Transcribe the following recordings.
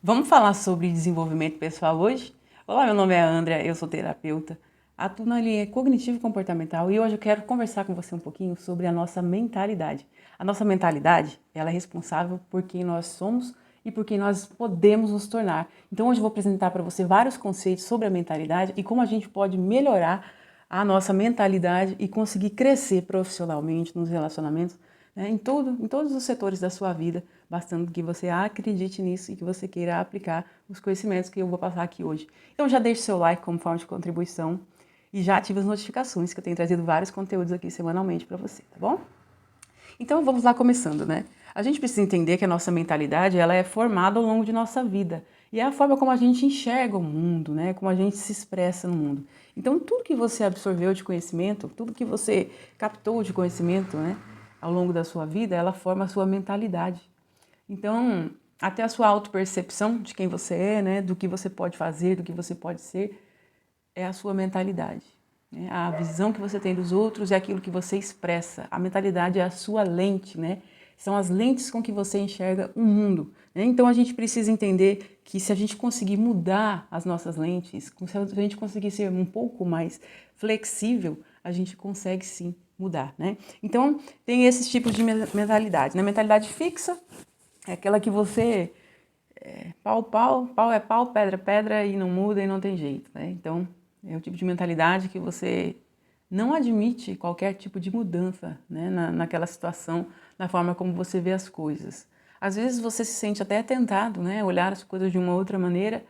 Vamos falar sobre desenvolvimento pessoal hoje? Olá, meu nome é Andrea, eu sou terapeuta, atuo na linha cognitivo-comportamental e hoje eu quero conversar com você um pouquinho sobre a nossa mentalidade. A nossa mentalidade, ela é responsável por quem nós somos e por quem nós podemos nos tornar. Então hoje eu vou apresentar para você vários conceitos sobre a mentalidade e como a gente pode melhorar a nossa mentalidade e conseguir crescer profissionalmente nos relacionamentos, né, em todos os setores da sua vida, bastando que você acredite nisso e que você queira aplicar os conhecimentos que eu vou passar aqui hoje. Então já deixe seu like como forma de contribuição e já ative as notificações, que eu tenho trazido vários conteúdos aqui semanalmente para você, tá bom? Então vamos lá começando, né? A gente precisa entender que a nossa mentalidade ela é formada ao longo de nossa vida e é a forma como a gente enxerga o mundo, né? Como a gente se expressa no mundo. Então tudo que você absorveu de conhecimento, tudo que você captou de conhecimento, né? Ao longo da sua vida, ela forma a sua mentalidade. Então, até a sua autopercepção de quem você é, né? Do que você pode fazer, do que você pode ser, é a sua mentalidade. Né? A visão que você tem dos outros é aquilo que você expressa. A mentalidade é a sua lente, né? São as lentes com que você enxerga o mundo. Né? Então a gente precisa entender que se a gente conseguir mudar as nossas lentes, se a gente conseguir ser um pouco mais flexível, a gente consegue sim mudar, né? Então tem esses tipos de mentalidade. Na mentalidade fixa, é aquela que você pau é pau, pedra é pedra e não muda e não tem jeito, né? Então, é o tipo de mentalidade que você não admite qualquer tipo de mudança, né, naquela situação, na forma como você vê as coisas. Às vezes você se sente até tentado, né, olhar as coisas de uma outra maneira,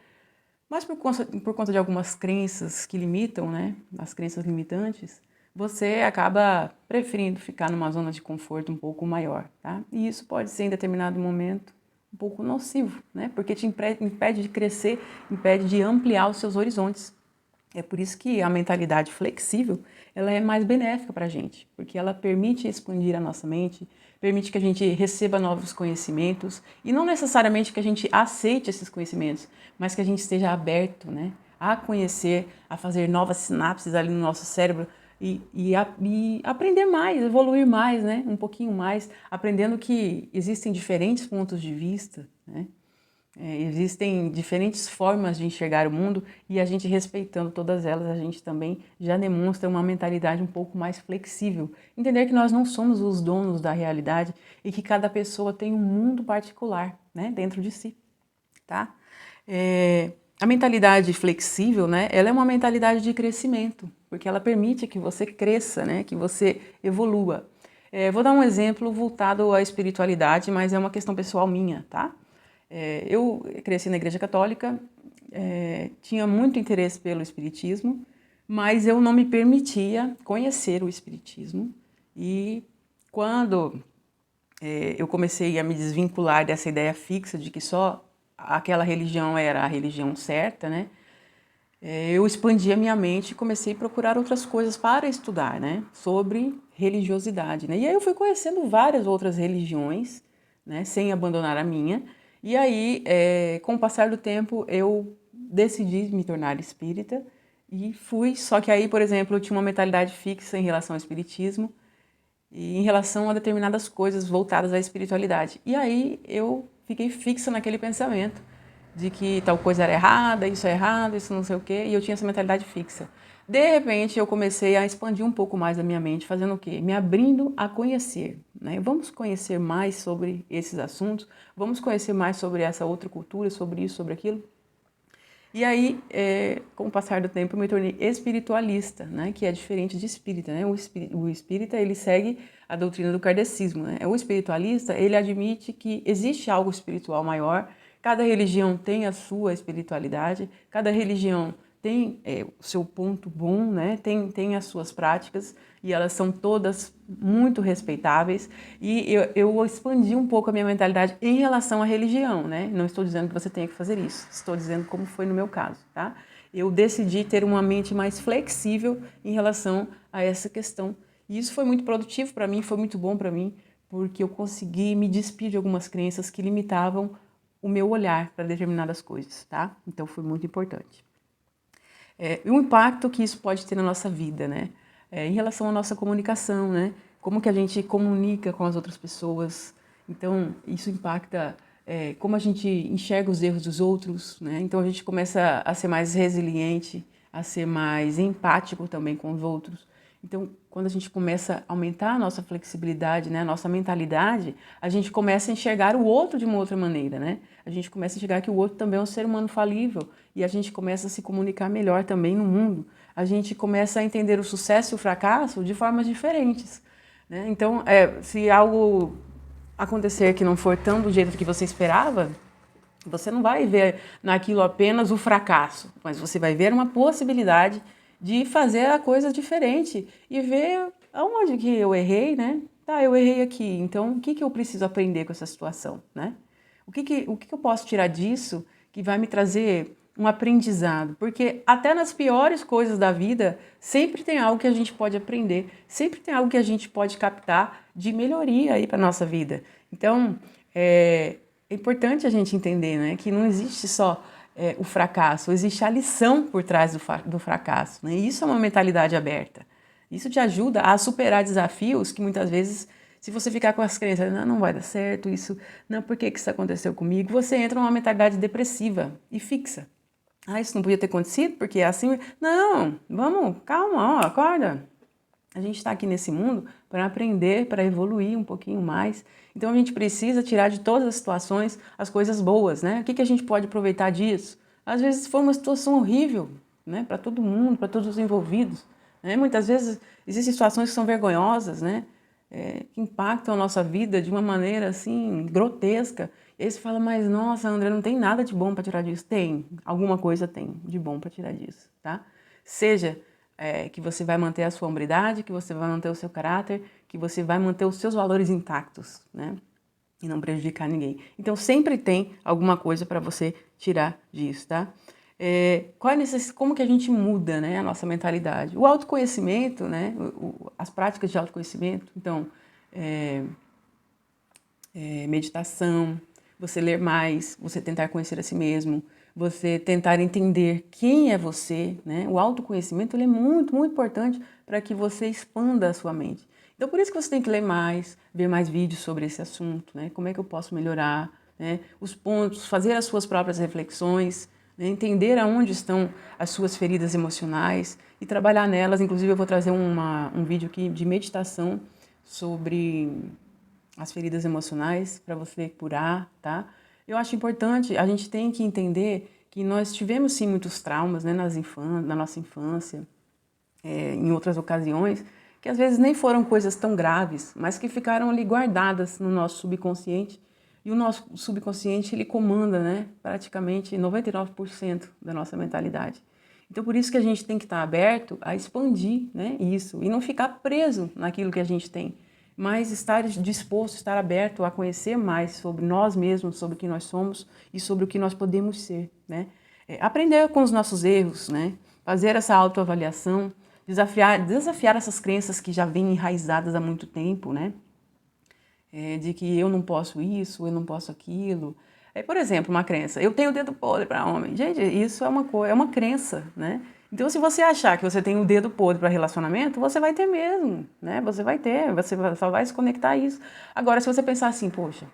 mas por conta de algumas crenças que limitam, né, as crenças limitantes, você acaba preferindo ficar numa zona de conforto um pouco maior, tá? E isso pode ser em determinado momento um pouco nocivo, né? Porque te impede de crescer, impede de ampliar os seus horizontes. É por isso que a mentalidade flexível, ela é mais benéfica para a gente, porque ela permite expandir a nossa mente, permite que a gente receba novos conhecimentos e não necessariamente que a gente aceite esses conhecimentos, mas que a gente esteja aberto, né, a conhecer, a fazer novas sinapses ali no nosso cérebro e aprender mais, evoluir mais, né, um pouquinho mais, aprendendo que existem diferentes pontos de vista, né? Existem diferentes formas de enxergar o mundo e a gente respeitando todas elas, a gente também já demonstra uma mentalidade um pouco mais flexível. Entender que nós não somos os donos da realidade e que cada pessoa tem um mundo particular, né, dentro de si, tá? A mentalidade flexível, né, ela é uma mentalidade de crescimento, porque ela permite que você cresça, né, que você evolua. Vou dar um exemplo voltado à espiritualidade, mas é uma questão pessoal minha, tá? Eu cresci na Igreja Católica, tinha muito interesse pelo Espiritismo, mas eu não me permitia conhecer o Espiritismo. E quando eu comecei a me desvincular dessa ideia fixa de que só aquela religião era a religião certa, né? Eu expandi a minha mente e comecei a procurar outras coisas para estudar, né? Sobre religiosidade, né? E aí eu fui conhecendo várias outras religiões, né? Sem abandonar a minha. E aí, com o passar do tempo, eu decidi me tornar espírita e fui. Só que aí, por exemplo, eu tinha uma mentalidade fixa em relação ao espiritismo e em relação a determinadas coisas voltadas à espiritualidade. E aí eu fiquei fixa naquele pensamento de que tal coisa era errada, isso não sei o quê, e eu tinha essa mentalidade fixa. De repente, eu comecei a expandir um pouco mais a minha mente, fazendo o quê? Me abrindo a conhecer, né? Vamos conhecer mais sobre esses assuntos, vamos conhecer mais sobre essa outra cultura, sobre isso, sobre aquilo. E aí, com o passar do tempo, eu me tornei espiritualista, né? Que é diferente de espírita, né? O espírita, ele segue a doutrina do kardecismo, né? O espiritualista, ele admite que existe algo espiritual maior, cada religião tem a sua espiritualidade, cada religião tem o seu ponto bom, né? Tem as suas práticas e elas são todas muito respeitáveis. E eu expandi um pouco a minha mentalidade em relação à religião, né? Não estou dizendo que você tenha que fazer isso, estou dizendo como foi no meu caso, tá? Eu decidi ter uma mente mais flexível em relação a essa questão. E isso foi muito produtivo para mim, foi muito bom para mim, porque eu consegui me despir de algumas crenças que limitavam o meu olhar para determinadas coisas, tá? Então foi muito importante. E o impacto que isso pode ter na nossa vida, né? Em relação à nossa comunicação, né? Como que a gente comunica com as outras pessoas. Então, isso impacta como a gente enxerga os erros dos outros, né? Então a gente começa a ser mais resiliente, a ser mais empático também com os outros. Então, quando a gente começa a aumentar a nossa flexibilidade, né, a nossa mentalidade, a gente começa a enxergar o outro de uma outra maneira, né? A gente começa a enxergar que o outro também é um ser humano falível e a gente começa a se comunicar melhor também no mundo. A gente começa a entender o sucesso e o fracasso de formas diferentes, né? Então, se algo acontecer que não for tão do jeito que você esperava, você não vai ver naquilo apenas o fracasso, mas você vai ver uma possibilidade de fazer a coisa diferente e ver aonde que eu errei, né? Tá, eu errei aqui, então o que que eu preciso aprender com essa situação, né? O que que eu posso tirar disso que vai me trazer um aprendizado? Porque até nas piores coisas da vida, sempre tem algo que a gente pode aprender, sempre tem algo que a gente pode captar de melhoria aí para nossa vida. Então, é importante a gente entender, né, que não existe só o fracasso, existe a lição por trás do fracasso, né? E isso é uma mentalidade aberta. Isso te ajuda a superar desafios que muitas vezes, se você ficar com as crenças, não, não vai dar certo, isso, não, por que que isso aconteceu comigo? Você entra numa mentalidade depressiva e fixa. Ah, isso não podia ter acontecido porque é assim. Não, vamos, calma, ó, acorda. A gente está aqui nesse mundo para aprender, para evoluir um pouquinho mais. Então a gente precisa tirar de todas as situações as coisas boas, né? O que que a gente pode aproveitar disso? Às vezes foi uma situação horrível, né? Para todo mundo, para todos os envolvidos, né? Muitas vezes existem situações que são vergonhosas, né? Que impactam a nossa vida de uma maneira assim grotesca. E aí você fala, mas nossa, André, não tem nada de bom para tirar disso. Tem, alguma coisa tem de bom para tirar disso, tá? Seja que você vai manter a sua hombridade, que você vai manter o seu caráter, que você vai manter os seus valores intactos, né? E não prejudicar ninguém. Então sempre tem alguma coisa para você tirar disso, tá? Como que a gente muda, né, a nossa mentalidade? O autoconhecimento, né, as práticas de autoconhecimento, então, meditação, você ler mais, você tentar conhecer a si mesmo, você tentar entender quem é você, né? O autoconhecimento ele é muito, muito importante para que você expanda a sua mente. Então, por isso que você tem que ler mais, ver mais vídeos sobre esse assunto, né? Como é que eu posso melhorar, né? Os pontos, fazer as suas próprias reflexões, né? Entender aonde estão as suas feridas emocionais e trabalhar nelas. Inclusive, eu vou trazer um vídeo aqui de meditação sobre as feridas emocionais para você curar, tá? Eu acho importante, a gente tem que entender que nós tivemos sim muitos traumas, né, na nossa infância, em outras ocasiões, que às vezes nem foram coisas tão graves, mas que ficaram ali guardadas no nosso subconsciente. E o nosso subconsciente, ele comanda, né, praticamente 99% da nossa mentalidade. Então, por isso que a gente tem que estar aberto a expandir, né, isso e não ficar preso naquilo que a gente tem, mas estar disposto, estar aberto a conhecer mais sobre nós mesmos, sobre o que nós somos e sobre o que nós podemos ser, né? Aprender com os nossos erros, né? Fazer essa autoavaliação, desafiar essas crenças que já vêm enraizadas há muito tempo, né? De que eu não posso isso, eu não posso aquilo. Por exemplo, uma crença, eu tenho o dedo podre para homem. Gente, isso é uma crença, né? Então, se você achar que você tem o dedo podre para relacionamento, você vai ter mesmo, né? Você vai ter, você só vai se conectar a isso. Agora, se você pensar assim, poxa,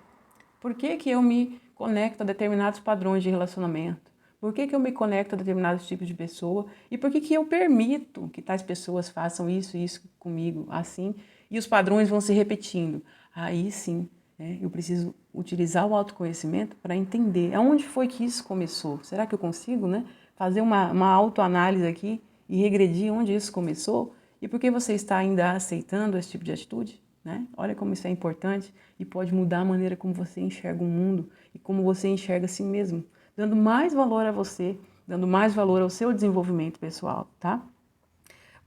por que que eu me conecto a determinados padrões de relacionamento? Por que que eu me conecto a determinados tipos de pessoa? E por que que eu permito que tais pessoas façam isso e isso comigo, assim? E os padrões vão se repetindo. Aí sim, né, eu preciso utilizar o autoconhecimento para entender aonde foi que isso começou. Será que eu consigo, né, fazer uma autoanálise aqui e regredir onde isso começou? E por que você está ainda aceitando esse tipo de atitude? Né? Olha como isso é importante e pode mudar a maneira como você enxerga o mundo e como você enxerga a si mesmo, dando mais valor a você, dando mais valor ao seu desenvolvimento pessoal, tá?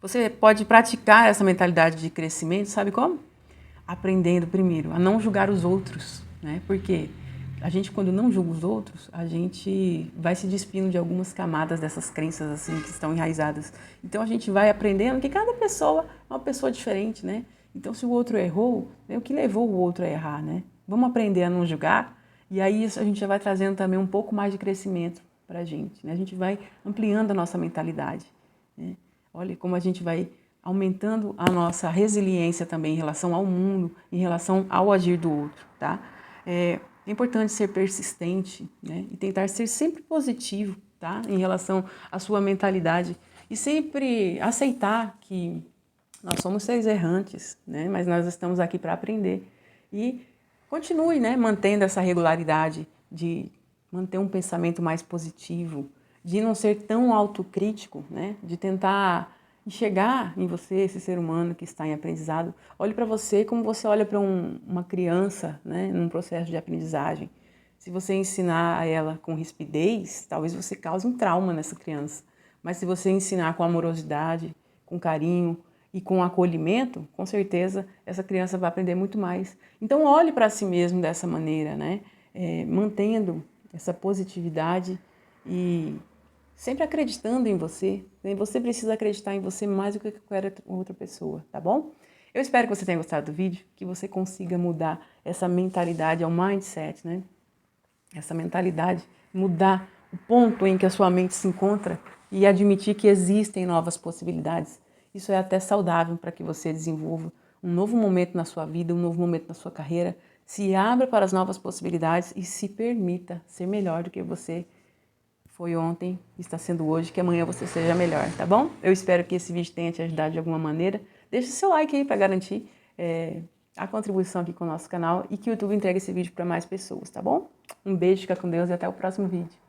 Você pode praticar essa mentalidade de crescimento, sabe como? Aprendendo primeiro a não julgar os outros, né? Porque a gente, quando não julga os outros, a gente vai se despindo de algumas camadas dessas crenças assim que estão enraizadas. Então a gente vai aprendendo que cada pessoa é uma pessoa diferente, né? Então se o outro errou, é o que levou o outro a errar, né? Vamos aprender a não julgar e aí a gente já vai trazendo também um pouco mais de crescimento para a gente, né? A gente vai ampliando a nossa mentalidade, né? Olha como a gente vai aumentando a nossa resiliência também em relação ao mundo, em relação ao agir do outro, tá? É importante ser persistente, né? E tentar ser sempre positivo, tá? Em relação à sua mentalidade. E sempre aceitar que nós somos seres errantes, né? Mas nós estamos aqui para aprender. E continue, né? Mantendo essa regularidade de manter um pensamento mais positivo, de não ser tão autocrítico, né? De tentar enxergar em você esse ser humano que está em aprendizado. Olhe para você como você olha para uma criança, né? Num processo de aprendizagem. Se você ensinar a ela com rispidez, talvez você cause um trauma nessa criança. Mas se você ensinar com amorosidade, com carinho e com acolhimento, com certeza essa criança vai aprender muito mais. Então olhe para si mesmo dessa maneira, né? Mantendo essa positividade e sempre acreditando em você. Né? Você precisa acreditar em você mais do que qualquer outra pessoa, tá bom? Eu espero que você tenha gostado do vídeo, que você consiga mudar essa mentalidade ao mindset, né? Essa mentalidade, mudar o ponto em que a sua mente se encontra e admitir que existem novas possibilidades. Isso é até saudável para que você desenvolva um novo momento na sua vida, um novo momento na sua carreira, se abra para as novas possibilidades e se permita ser melhor do que você foi ontem, está sendo hoje, que amanhã você seja melhor, tá bom? Eu espero que esse vídeo tenha te ajudado de alguma maneira. Deixe seu like aí para garantir a contribuição aqui com o nosso canal e que o YouTube entregue esse vídeo para mais pessoas, tá bom? Um beijo, fica com Deus e até o próximo vídeo.